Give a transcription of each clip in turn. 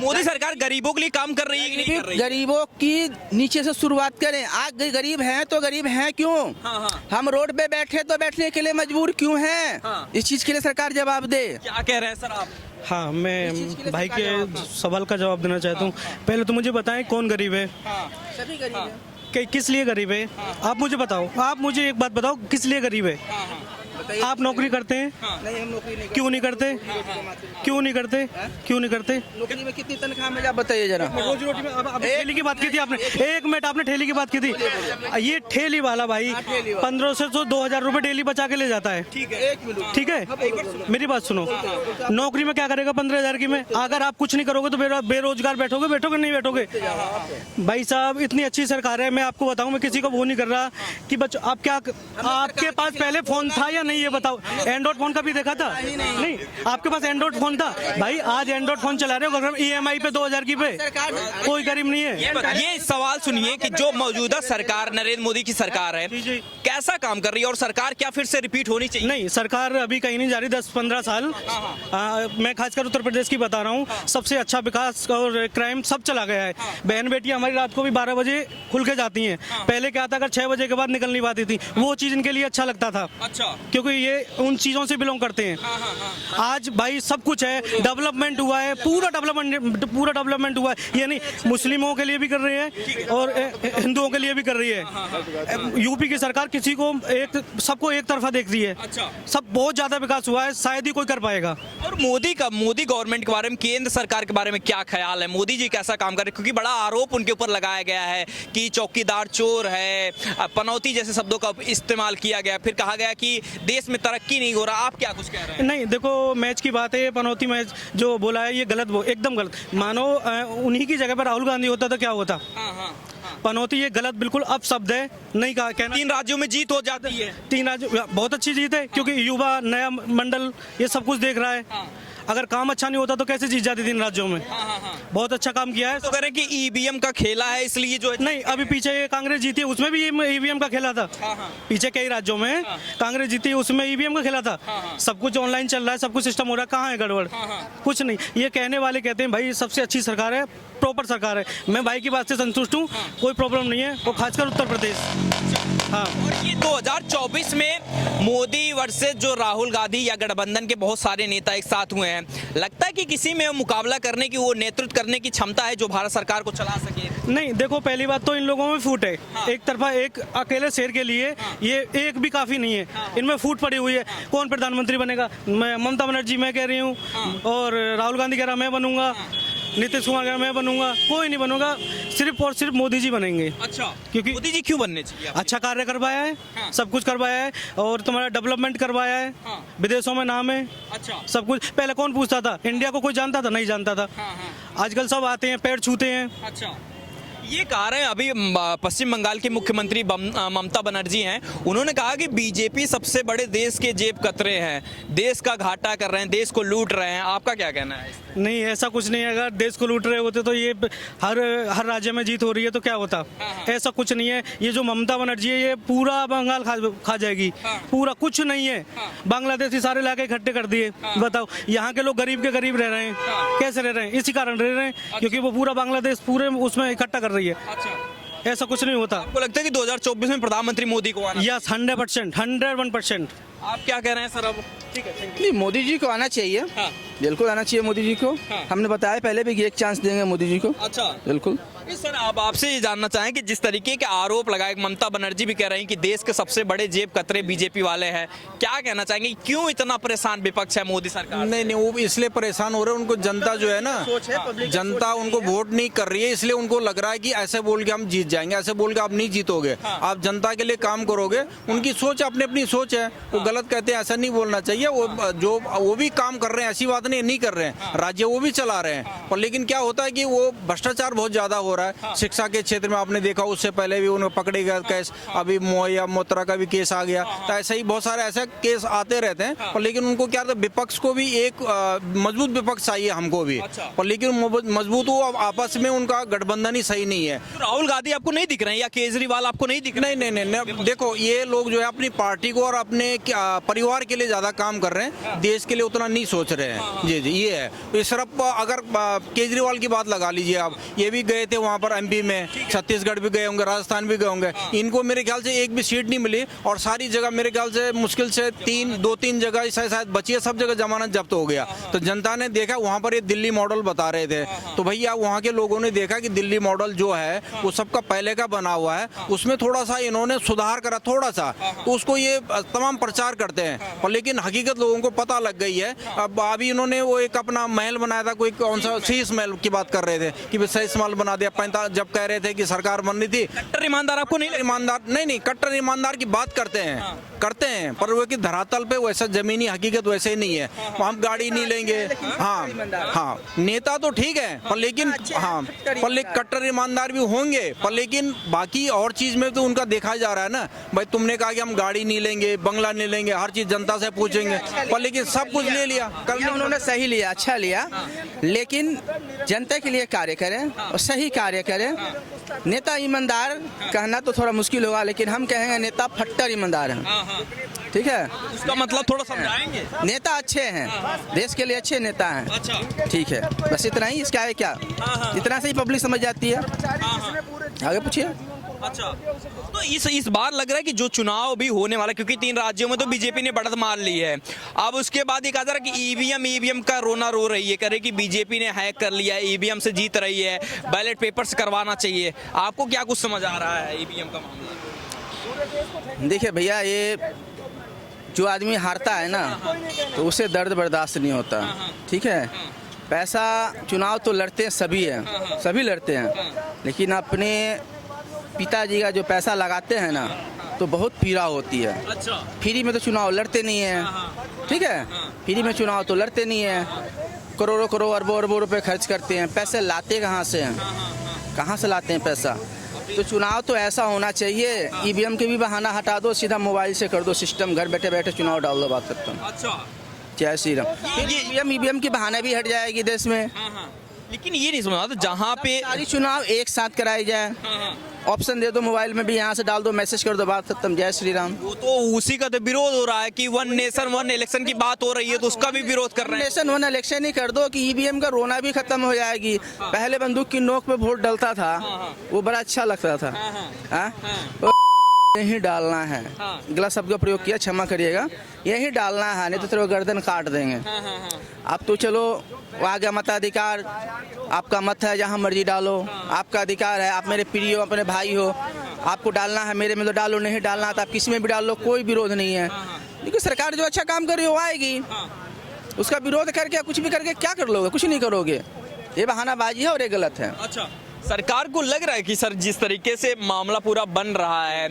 मोदी सरकार गरीबों के लिए काम कर रही है कि नहीं कर रही है? गरीबों की नीचे से शुरुआत करें। आज गरीब हैं तो गरीब हैं क्यों? हम रोड पे बैठे तो बैठने के लिए मजबूर क्यों हैं? इस चीज के लिए सरकार जवाब दे। क्या कह रहे हैं सर आप? हाँ, मैं भाई के सवाल का जवाब देना चाहता हूँ। पहले तो मुझे बताएं कौन गरीब है, सभी गरीब हैं। किस लिए गरीब है? आप मुझे बताओ, आप मुझे एक बात बताओ, किस लिए गरीब है? आप नौकरी करते हैं? नहीं, हम नौकरी नहीं क्यों नहीं करते? क्यों नहीं करते? क्यों नहीं करते? नौकरी में कितनी तनख्वाह में आप बताइए जरा। रोजी रोटी में अब ठेली की बात की थी आपने, 1 मिनट आपने ठेली की बात की थी। ये ठेली वाला भाई 1500 से 2000 रुपए डेली बचा के ले जाता है। ठीक है, मेरी बात सुनो, नौकरी में क्या करेगा 15,000 की में? अगर आप कुछ नहीं करोगे तो बेरोजगार बैठोगे नहीं बैठोगे? भाई साहब, इतनी अच्छी सरकार है, मैं आपको बताऊं, मैं किसी को वो नहीं कर रहा कि बच्चों आप क्या, आपके पास पहले फोन था या नहीं ये बताओ? एंड्रॉइड फोन का भी देखा था? नहीं, आपके पास एंड्रॉइड फोन था भाई? आज एंड्रॉइड फोन चला रहे हो EMI पे 2000 की पे, कोई गरीब नहीं है। ये सवाल सुनिए कि जो मौजूदा सरकार नरेंद्र मोदी की सरकार है कैसा काम कर रही है और सरकार क्या फिर से रिपीट होनी चाहिए? नहीं, सरकार अभी कहीं नहीं जा रही 10-15 साल। मैं खासकर उत्तर प्रदेश की बता रहा हूँ, सबसे अच्छा विकास और क्राइम सब चला गया है। बहन बेटियां हमारी रात को भी 12 बजे खुल के जाती हैं। पहले क्या था, अगर 6 बजे के बाद निकल नहीं पाती थी, वो चीज इनके लिए अच्छा लगता था। अच्छा, क्योंकि ये उन चीजों से बिलोंग करते हैं। आज भाई सब कुछ है, डेवलपमेंट हुआ है, पूरा डेवलपमेंट हुआ है। ये नहीं, मुस्लिमों के लिए भी कर रही है और हिंदुओं के लिए भी कर रही है। यूपी की सरकार किसी को सबको एक तरफा देखती है। सब बहुत ज्यादा विकास हुआ है, शायद ही कोई कर पाएगा। और मोदी गवर्नमेंट के बारे में, केंद्र सरकार के बारे में क्या ख्याल है? मोदी जी कैसा काम कर रहे हैं? क्योंकि बड़ा आरोप उनके ऊपर लगाया गया है कि चौकीदार चोर है, पनौती जैसे शब्दों का इस्तेमाल किया गया, फिर कहा गया कि देश में तरक्की नहीं हो रहा। आप क्या कुछ कह रहे हैं? नहीं, देखो, मैच की बात है, पनौती मैच जो बोला है ये गलत, एकदम गलत। मानो उन्हीं की जगह पर राहुल गांधी होता तो क्या होता? पनौती ये गलत, बिल्कुल अपशब्द है, नहीं कहा कहना। 3 राज्यों में जीत हो जाती है। 3 राज्य बहुत अच्छी जीत है, क्योंकि युवा नया मंडल ये सब कुछ देख रहा है। अगर काम अच्छा नहीं होता तो कैसे जीत जाती 3 राज्यों में? बहुत अच्छा काम किया है। तो कह रहे हैं कि ईवीएम का खेला है इसलिए जो है। नहीं, अभी पीछे ये कांग्रेस जीती है, उसमें भी ईवीएम का खेला था। पीछे कई राज्यों में कांग्रेस जीती है, उसमें ईवीएम का खेला था। सब कुछ ऑनलाइन चल रहा है, सब कुछ सिस्टम हो रहा है, कहाँ है गड़बड़? कुछ नहीं। ये कहने वाले कहते हैं भाई सबसे अच्छी सरकार है, प्रॉपर सरकार है। मैं भाई की बात से संतुष्ट हूँ, कोई प्रॉब्लम नहीं है, और खासकर उत्तर प्रदेश। हाँ, और ये 2024 में मोदी वर्सेस जो राहुल गांधी या गठबंधन के बहुत सारे नेता एक साथ हुए हैं, लगता है कि किसी में मुकाबला करने की, वो नेतृत्व करने की क्षमता है जो भारत सरकार को चला सके? नहीं, देखो, पहली बात तो इन लोगों में फूट है। एक तरफा एक अकेले शेर के लिए ये एक भी काफी नहीं है, इनमें फूट पड़ी हुई है। कौन प्रधानमंत्री बनेगा? मैं, ममता बनर्जी मैं कह रही हूँ, और राहुल गांधी कह रहा मैं बनूंगा, नीतीश कुमार कह रहा मैं बनूंगा, कोई नहीं बनूंगा, सिर्फ और सिर्फ मोदी जी बनेंगे। अच्छा, क्योंकि मोदी जी क्यों बनने चाहिए? अच्छा कार्य करवाया है, सब कुछ करवाया है, और तुम्हारा डेवलपमेंट करवाया है, विदेशों में नाम है। अच्छा, सब कुछ। पहले कौन पूछता था? इंडिया को कोई जानता था? नहीं जानता था। आजकल सब आते हैं, पैर छूते हैं। अच्छा, ये कह रहे हैं, अभी पश्चिम बंगाल की मुख्यमंत्री ममता बनर्जी हैं, उन्होंने कहा कि बीजेपी सबसे बड़े देश के जेब कतरे हैं, देश का घाटा कर रहे हैं, देश को लूट रहे हैं। आपका क्या कहना है? नहीं, ऐसा कुछ नहीं है। अगर देश को लूट रहे होते तो ये हर राज्य में जीत हो रही है तो क्या होता? ऐसा कुछ नहीं है। ये जो ममता बनर्जी है, ये पूरा बंगाल खा जाएगी। पूरा कुछ नहीं है। बांग्लादेश के सारे इलाके इकट्ठे कर दिए। बताओ, यहाँ के लोग गरीब के गरीब रह रहे हैं। कैसे रह रहे हैं? इसी कारण रह रहे हैं क्योंकि वो पूरा बांग्लादेश पूरे उसमें इकट्ठा कर रही है। ऐसा कुछ नहीं होता। आपको लगता है कि 2024 में प्रधानमंत्री मोदी को आना? यस, 100%, 101%। आप क्या कह रहे हैं सर? अब ठीक है, नहीं, मोदी जी को आना चाहिए। बिल्कुल आना चाहिए मोदी जी को। हमने बताया पहले भी कि एक चांस देंगे मोदी जी को। अच्छा, बिल्कुल। सर, अब आपसे ये जानना चाहें कि जिस तरीके के आरोप लगाए, ममता बनर्जी भी कह रही हैं कि देश के सबसे बड़े जेब कतरे बीजेपी वाले हैं, क्या कहना चाहेंगे? क्यों इतना परेशान विपक्ष है मोदी सरकार? नहीं, वो इसलिए परेशान हो रहे हैं, उनको जनता जो है ना, जनता उनको वोट नहीं कर रही है, इसलिए उनको लग रहा है कि ऐसे बोल के हम जीत जाएंगे, ऐसे बोल के आप नहीं जीतोगे। आप जनता के लिए काम करोगे। उनकी सोच अपनी अपनी सोच है, वो गलत कहते हैं, ऐसा नहीं बोलना चाहिए। वो भी काम कर रहे हैं, ऐसी बात नहीं कर रहे हैं, राज्य वो भी चला रहे हैं, पर लेकिन क्या होता है कि वो भ्रष्टाचार बहुत ज्यादा हो रहा है। शिक्षा के क्षेत्र में आपने देखा, उससे पहले भी उन्हें पकड़े गए केस, अभी मोया मोत्रा का भी केस आ गया। तो ऐसे ही बहुत सारे ऐसे केस आते रहते हैं, पर लेकिन उनको क्या था, विपक्ष को भी एक मजबूत विपक्ष चाहिए, हमको भी। पर लेकिन मजबूत वो आपस में उनका गठबंधन ही सही नहीं है। तो राहुल गांधी आपको नहीं दिख रहे हैं या केजरीवाल आपको नहीं दिख रहे? नहीं, देखो, ये लोग जो है अपनी पार्टी को और अपने परिवार के लिए ज्यादा काम कर रहे हैं, देश के लिए उतना नहीं सोच रहे हैं। जी जी, ये है। तो सिर्फ अगर केजरीवाल की बात लगा लीजिए आप, ये भी गए थे वहाँ पर MP में, छत्तीसगढ़ भी गए होंगे, राजस्थान भी गए होंगे, इनको मेरे ख्याल से एक भी सीट नहीं मिली और सारी जगह मेरे ख्याल से मुश्किल से 2-3 जगह शायद बची है, सब जगह जमानत जब्त हो गया। तो जनता ने देखा वहाँ पर ये दिल्ली मॉडल बता रहे थे, तो भैया वहाँ के लोगों ने देखा कि दिल्ली मॉडल जो है वो सबका पहले का बना हुआ है, उसमें थोड़ा सा इन्होंने सुधार करा थोड़ा सा, तो उसको ये तमाम प्रचार करते हैं। और लेकिन हकीकत लोगों को पता लग गई है। अब अभी इन्होंने वो एक अपना महल बनाया था, कोई कौन सा शीश महल की बात कर रहे थे कि 6 महल बना दिया, 45 जब कह रहे थे कि सरकार बन रही थी। कट्टर ईमानदार आपको नहीं लगता? ईमानदार नहीं, कट्टर ईमानदार की बात करते हैं, पर वो कि धरातल पे वैसा जमीनी हकीकत वैसे ही नहीं है। हम गाड़ी नहीं लेंगे, हाँ नेता तो ठीक है, पर लेकिन कट्टर ईमानदार भी होंगे, पर लेकिन बाकी और चीज में तो उनका देखा जा रहा है ना। भाई तुमने कहा कि हम गाड़ी नहीं लेंगे, बंगला नहीं लेंगे, हर चीज जनता से पूछेंगे, पर लेकिन सब कुछ ले लिया। कल उन्होंने सही लिया, अच्छा लिया, लेकिन जनता के लिए कार्य करें और सही कार्य करें। नेता ईमानदार कहना तो थोड़ा मुश्किल होगा, लेकिन हम कहेंगे नेता फट्टर ईमानदार हैं। ठीक है, उसका मतलब थोड़ा समझाएंगे। नेता अच्छे हैं, देश के लिए अच्छे नेता हैं। अच्छा, ठीक है, बस इतना ही, इसका है क्या, इतना से ही पब्लिक समझ जाती है। आगे पूछिए। अच्छा, तो इस बार लग रहा है कि जो चुनाव भी होने वाला, क्योंकि 3 राज्यों में तो बीजेपी ने बढ़त मार ली है, अब उसके बाद ये कहा जा रहा है कि ईवीएम का रोना रो रही है, कह रहे कि बीजेपी ने हैक कर लिया है, ईवीएम से जीत रही है, बैलेट पेपर्स करवाना चाहिए। आपको क्या कुछ समझ आ रहा है ईवीएम का मामला? देखिए भैया, ये जो आदमी हारता है ना, तो उसे दर्द बर्दाश्त नहीं होता। ठीक है, पैसा चुनाव तो लड़ते हैं, सभी लड़ते हैं, लेकिन अपने पिताजी का जो पैसा लगाते हैं ना, तो बहुत पीड़ा होती है। अच्छा, फ्री में तो चुनाव लड़ते नहीं है। ठीक है, फ्री में चुनाव तो लड़ते नहीं है, करोड़ों अरबों रुपए खर्च करते हैं। पैसे लाते कहाँ से हैं, कहाँ से लाते हैं पैसा? तो चुनाव तो ऐसा होना चाहिए, ईवीएम के भी बहाना हटा दो, सीधा मोबाइल से कर दो सिस्टम, घर बैठे बैठे चुनाव डाल दो, बात करता हूँ। अच्छा, जय श्री राम। ईवीएम की बहाना भी हट जाएगी देश में। लेकिन ये नहीं समझा, तो जहाँ पे सारी चुनाव एक साथ कराई जाए, ऑप्शन दे दो मोबाइल में भी, यहाँ से डाल दो, मैसेज कर दो, बात खत्म। जय श्री राम। वो तो उसी का तो विरोध हो रहा है कि 1 नेशन 1 इलेक्शन की बात हो रही है, तो उसका भी विरोध कर रहे हैं। नेशन 1 इलेक्शन ही कर दो कि ईवीएम का रोना भी खत्म हो जाएगी। पहले बंदूक की नोक पे वोट डलता था, वो बड़ा अच्छा लगता था। यही डालना है, गलत शब्द का प्रयोग किया, क्षमा करिएगा, यही डालना है, नहीं तो तेरे गर्दन काट देंगे। अब तो चलो आ गया मताधिकार, आपका मत है, जहाँ मर्जी डालो, आपका अधिकार है, आप मेरे प्रिय हो, अपने भाई हो, आपको डालना है मेरे में तो डालो, नहीं डालना तो आप किसी में भी डाल लो, कोई विरोध नहीं है। लेकिन सरकार जो अच्छा काम कर रही है वो आएगी, उसका विरोध करके कुछ भी करके क्या कर लोगे? कुछ नहीं करोगे। ये बहानाबाजी है और ये गलत है। अच्छा, सरकार को लग रहा है कि सर जिस तरीके से मामला पूरा बन रहा है,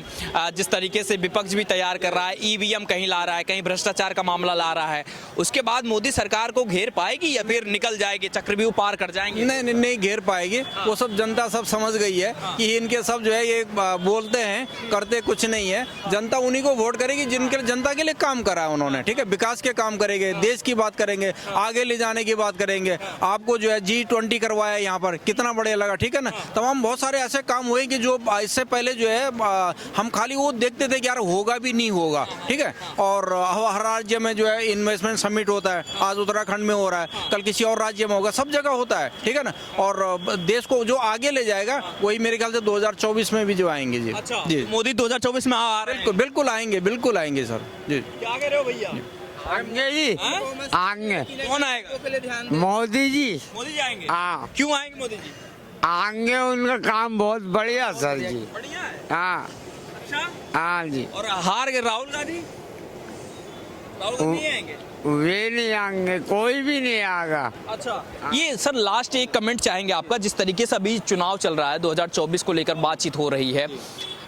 जिस तरीके से विपक्ष भी तैयार कर रहा है, ईवीएम कहीं ला रहा है, कहीं भ्रष्टाचार का मामला ला रहा है, उसके बाद मोदी सरकार को घेर पाएगी या फिर निकल जाएगी, चक्रव्यूह पार कर जाएंगे? नहीं घेर पाएगी। वो सब जनता सब समझ गई है कि इनके सब जो है ये बोलते हैं, करते कुछ नहीं है। जनता उन्हीं को वोट करेगी जिनके जनता के लिए काम करा है उन्होंने। ठीक है, विकास के काम करेंगे, देश की बात करेंगे, आगे ले जाने की बात करेंगे। आपको जो है G20 करवाया यहाँ पर, कितना बढ़िया लगा। ठीक है ना, तमाम बहुत सारे ऐसे काम हुए कि जो इससे पहले जो है हम खाली वो देखते थे कि यार होगा भी नहीं होगा। ठीक है, और हर राज्य में जो है इन्वेस्टमेंट समिट होता है, आज उत्तराखंड में हो रहा है, कल किसी और राज्य में होगा, सब जगह होता है। ठीक है ना, और देश को जो आगे ले जाएगा वही मेरे ख्याल से 2024 में भी जो आएंगे। जी अच्छा, जी, मोदी 2024 में आ रहे हैं? बिल्कुल आएंगे, बिल्कुल आएंगे सर जी। क्या कह रहे हो भैया? आएंगे जी, आएंगे। कौन आएगा? मोदी जी। मोदी जी आएंगे? हाँ, क्यों आएंगे मोदी जी? आएंगे, उनका काम बहुत बढ़िया सर जी। बढ़िया है। हाँ अच्छा, हाँ जी। और हार गए राहुल गांधी? राहुल गांधी नहीं आएंगे? वे नहीं आएंगे, कोई भी नहीं आएगा। अच्छा, ये सर लास्ट एक कमेंट चाहेंगे आपका, जिस तरीके से अभी चुनाव चल रहा है, 2024 को लेकर बातचीत हो रही है,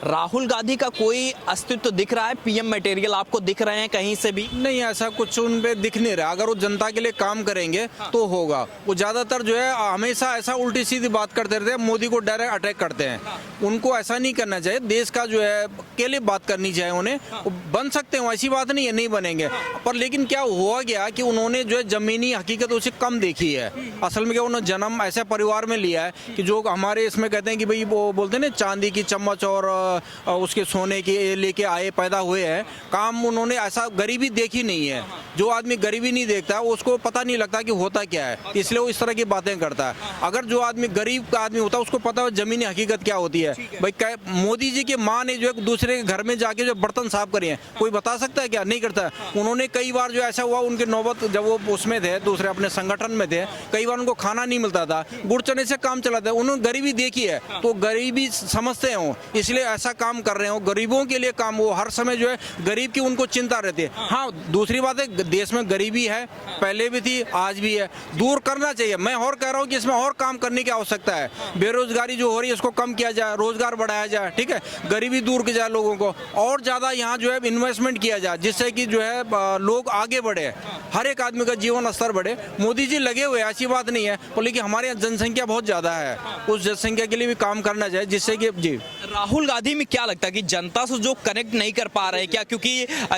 राहुल गांधी का कोई अस्तित्व दिख रहा है? पीएम मटेरियल आपको दिख रहे हैं कहीं से भी? नहीं, ऐसा कुछ उन पे दिख नहीं रहा। अगर वो जनता के लिए काम करेंगे तो होगा। वो ज्यादातर जो है हमेशा ऐसा उल्टी सीधी बात करते रहते हैं, मोदी को डायरेक्ट अटैक करते हैं। उनको ऐसा नहीं करना चाहिए, देश का जो है के लिए बात करनी चाहिए उन्हें। वो बन सकते हैं, ऐसी बात नहीं है नहीं बनेंगे, पर लेकिन क्या हुआ गया कि उन्होंने जो है जमीनी हकीकत उसे कम देखी है। असल में क्या, उन्होंने जन्म ऐसे परिवार में लिया है कि जो हमारे इसमें कहते हैं कि भाई वो बोलते हैं ना, चांदी की चम्मच और उसके सोने के लेके आए, पैदा हुए हैं। काम उन्होंने ऐसा गरीबी देखी नहीं है। जो आदमी गरीबी नहीं देखता उसको पता नहीं लगता कि होता क्या है, इसलिए वो इस तरह की बातें करता है। अगर जो आदमी गरीब का आदमी होता है उसको पता है जमीनी हकीकत क्या होती है। भाई मोदी जी की माँ ने जो है दूसरे के घर में जाके जो बर्तन साफ करे हैं, कोई बता सकता है क्या? नहीं करता है। उन्होंने कई बार जो ऐसा हुआ उनके नौबत जब वो उसमें थे, दूसरे अपने संगठन में थे, कई बार उनको खाना नहीं मिलता था, गुड़ चने से काम चलाते हैं। उन्होंने गरीबी देखी है तो गरीबी समझते हैं वो, इसलिए ऐसा काम कर रहे हो। गरीबों के लिए काम, वो हर समय जो है गरीब की उनको चिंता रहती है। हाँ, दूसरी बात है देश में गरीबी है, पहले भी थी, आज भी है, दूर करना चाहिए। मैं और कह रहा हूँ कि इसमें और काम करने की आवश्यकता है। बेरोजगारी जो हो रही है उसको कम किया जाए, रोजगार बढ़ाया जाए, ठीक है, गरीबी दूर की जाए लोगों को, और ज्यादा यहाँ जो है इन्वेस्टमेंट किया जाए जिससे कि जो है लोग आगे बढ़े, हर एक आदमी का जीवन स्तर बढ़े। मोदी जी लगे हुए, ऐसी बात नहीं है, पर लेकिन हमारे यहाँ जनसंख्या बहुत ज्यादा है, उस जनसंख्या के लिए भी काम करना चाहिए जिससे कि जी। राहुल गांधी में क्या लगता है कि जनता से जो कनेक्ट नहीं कर पा रहे हैं क्या? क्योंकि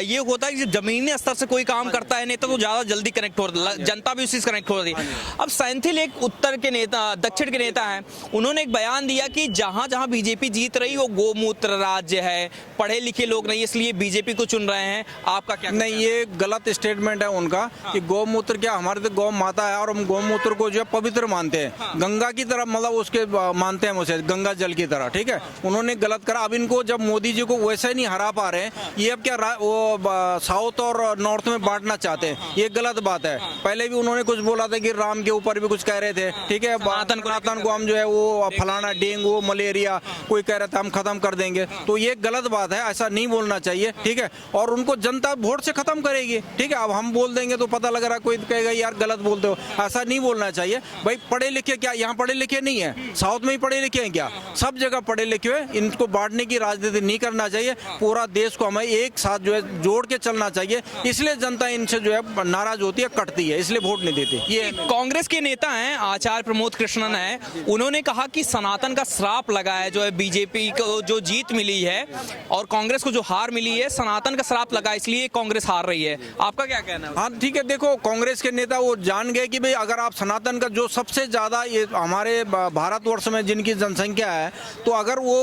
ये होता है कि जमीनी स्तर से कोई काम करता है नेता तो ज्यादा जल्दी कनेक्ट हो रहा है, जनता भी उसी से कनेक्ट हो रही है। अब सेंथिल एक उत्तर के नेता, दक्षिण के नेता हैं, उन्होंने एक बयान दिया कि जहां जहां बीजेपी जीत रही वो गोमूत्र राज्य है, पढ़े लिखे लोग नहीं, इसलिए बीजेपी को चुन रहे हैं। आपका क्या? नहीं, ये गलत स्टेटमेंट है उनका कि गौमूत्र क्या, हमारे तो गौ माता है और हम गौमूत्र को जो है पवित्र मानते हैं, गंगा की तरह, मतलब उसके मानते हैं उसे गंगा जल की तरह, ठीक है। उन्होंने गलत करा। अब इनको जब मोदी जी को वैसे नहीं हरा पा रहे हैं, ये अब क्या वो साउथ और नॉर्थ में बांटना चाहते हैं, ये गलत बात है। पहले भी उन्होंने कुछ बोला था कि राम के ऊपर भी कुछ कह रहे थे, ठीक है, सनातन को हम जो है वो फलाना डेंगू मलेरिया कोई कह रहा था हम खत्म कर देंगे, तो ये गलत बात है, ऐसा नहीं बोलना चाहिए, ठीक है। और उनको जनता वोट से खत्म करेगी, ठीक है। अब हम बोल देंगे तो पता लग रहा है कोई कहेगा यार गलत बोलते हो, ऐसा नहीं बोलना चाहिए। भाई पढ़े लिखे क्या यहाँ पढ़े लिखे नहीं है, साउथ में ही पढ़े लिखे हैं क्या? सब जगह पढ़े लिखे हुए। इनको बांटने की राजनीति नहीं करना चाहिए, पूरा देश को हमें एक साथ जो है जोड़ के चलना चाहिए। इसलिए जनता इनसे जो है नाराज होती है, कटती है, इसलिए वोट नहीं देती। ये कांग्रेस के नेता हैं आचार्य प्रमोद कृष्णन है, उन्होंने कहा कि सनातन का श्राप लगा है, जो है बीजेपी को जो जीत मिली है और कांग्रेस को जो हार मिली है, सनातन का श्राप लगा, इसलिए कांग्रेस हार रही है। आपका क्या कहना है? हाँ ठीक है, देखो कांग्रेस के नेता वो जान गए कि भाई अगर आप सनातन का जो सबसे ज्यादा ये हमारे भारतवर्ष में जिनकी जनसंख्या है, तो अगर वो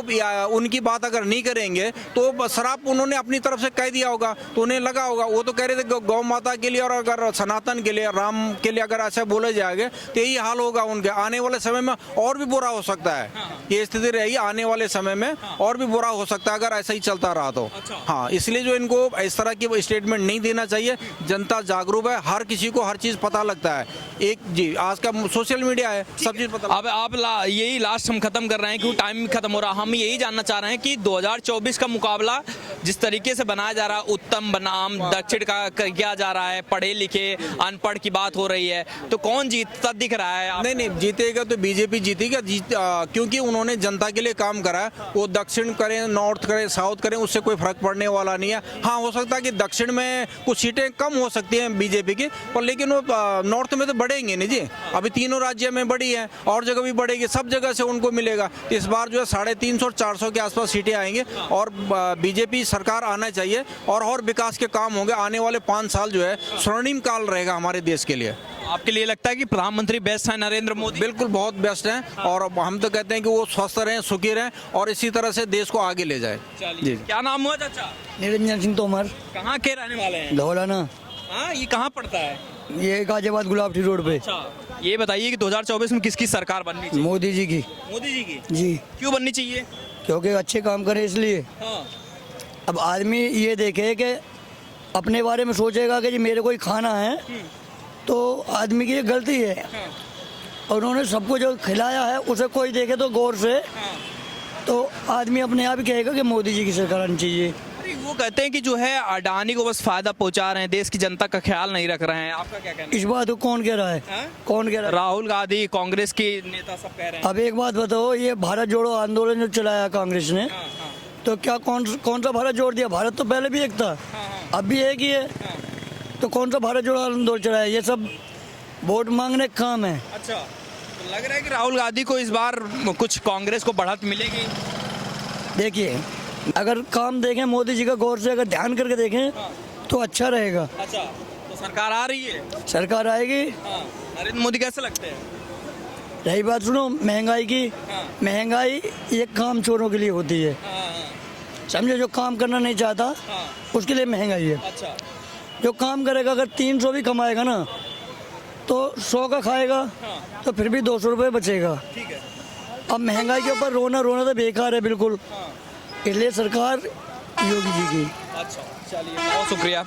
उनकी बात अगर नहीं करेंगे तो श्राप उन्होंने अपनी तरफ से कह दिया होगा, तो उन्हें लगा होगा। वो तो कह रहे थे गौ माता के लिए और अगर सनातन के लिए, राम के लिए अगर ऐसे बोले जाएंगे तो यही हाल होगा उनके। आने वाले समय में और भी बुरा हो सकता है, ये स्थिति रहेगी आने वाले समय में और भी बुरा हो सकता है अगर ऐसा ही चलता रहा तो। हाँ, इसलिए जो इनको इस तरह की स्टेटमेंट नहीं देना चाहिए। जनता जागरूक है, हर किसी को हर चीज पता लगता है। एक जी आज का सोशल मीडिया है, सब चीज पता। अब आप यही लास्ट हम खत्म कर रहे हैं क्योंकि टाइम खत्म हो रहा। हम यही जानना चाह रहे हैं कि 2024 का मुकाबला जिस तरीके से बनाया जा रहा है, उत्तम बनाम दक्षिण का किया जा रहा है, पढ़े लिखे अनपढ़ की बात हो रही है, तो कौन जीतता दिख रहा है? नहीं, जीतेगा तो बीजेपी जीतेगा, क्योंकि उन्होंने जनता के लिए काम करा है। वो दक्षिण करें, नॉर्थ करें, साउथ करें, उससे कोई फर्क पड़ने वाला नहीं है। हाँ, हो सकता है कि दक्षिण में कुछ सीटें कम हो सकती हैं बीजेपी की, पर लेकिन वो नॉर्थ में तो बढ़ेंगे नहीं जी। अभी तीनों राज्य में बढ़ी है और जगह भी बढ़ेगी, सब जगह से उनको मिलेगा। इस बार जो है 350 और 400 के आसपास सीटें आएंगे और बीजेपी सरकार आना चाहिए और विकास के काम होंगे। आने वाले 5 साल जो है स्वर्णिम काल रहेगा हमारे देश के लिए। आपके लिए लगता है कि प्रधानमंत्री बेस्ट है नरेंद्र मोदी? बिल्कुल, बहुत बेस्ट हैं और हम तो कहते हैं कि वो स्वस्थ रहें, सुखी रहें और इसी तरह से देश को आगे ले जाए। जी, क्या नाम हुआ चाचा? निरंजन सिंह तोमर। कहाँ के रहने वाले हैं? धौलाना। हाँ, ये कहाँ पड़ता है? ये गाजियाबाद गुलाबटी रोड पे। अच्छा, ये बताइए कि 2024 में किसकी सरकार बननी चाहिए? मोदी जी की। मोदी जी की? जी। क्यों बननी चाहिए? क्योंकि अच्छे काम करे इसलिए। हाँ। अब आदमी ये देखे कि अपने बारे में सोचेगा कि जी मेरे कोई खाना है, तो आदमी की ये गलती है। और उन्होंने सबको जो खिलाया है उसे कोई देखे तो गौर से, तो आदमी अपने आप ही कहेगा कि मोदी जी की सरकार आनी चाहिए। वो कहते हैं कि जो है अडानी को बस फायदा पहुंचा रहे हैं, देश की जनता का ख्याल नहीं रख रहे हैं। आपका क्या कहना है? इस बात को कौन कह रहा है? कौन कह रहा है? राहुल गांधी, कांग्रेस के नेता सब कह रहे हैं। अब एक बात बताओ, ये भारत जोड़ो आंदोलन जो चलाया कांग्रेस ने, तो क्या कौन सा भारत जोड़ दिया? भारत तो पहले भी एक था, अब भी एक ही है, तो कौन सा भारत जोड़ो आंदोलन चलाया? ये सब वोट मांगने का काम है। अच्छा, तो लग रहा है कि राहुल गांधी को इस बार कुछ कांग्रेस को बढ़त मिलेगी। देखिए, अगर काम देखें मोदी जी का गौर से अगर ध्यान करके देखें तो अच्छा रहेगा। अच्छा, तो सरकार आ रही है? सरकार आएगी। नरेंद्र मोदी कैसे लगते हैं? रही बात सुनो महंगाई की, महंगाई ये काम चोरों के लिए होती है। समझे, जो काम करना नहीं चाहता हाँ। उसके लिए महंगाई है। अच्छा जो काम करेगा अगर 300 भी कमाएगा ना तो 100 का खाएगा तो फिर भी 200 रुपये बचेगा। ठीक है। अब महंगाई के ऊपर रोना तो बेकार है बिल्कुल, इसलिए सरकार योगी जी की। अच्छा चलिए बहुत शुक्रिया।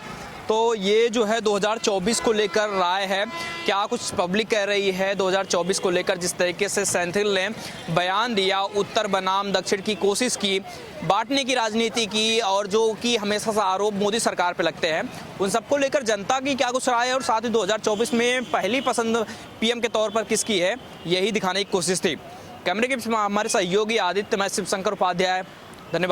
तो ये जो है 2024 को लेकर राय है, क्या कुछ पब्लिक कह रही है 2024 को लेकर। जिस तरीके से सेंथिल ने बयान दिया, उत्तर बनाम दक्षिण की कोशिश की, बांटने की राजनीति की, और जो कि हमेशा से आरोप मोदी सरकार पे लगते हैं, उन सबको लेकर जनता की क्या कुछ राय है, और साथ ही 2024 में पहली पसंद पीएम के तौर पर किसकी है, यही दिखाने की कोशिश थी। कैमरे के हमारे सहयोगी आदित्य, मैं शिव शंकर उपाध्याय, धन्यवाद।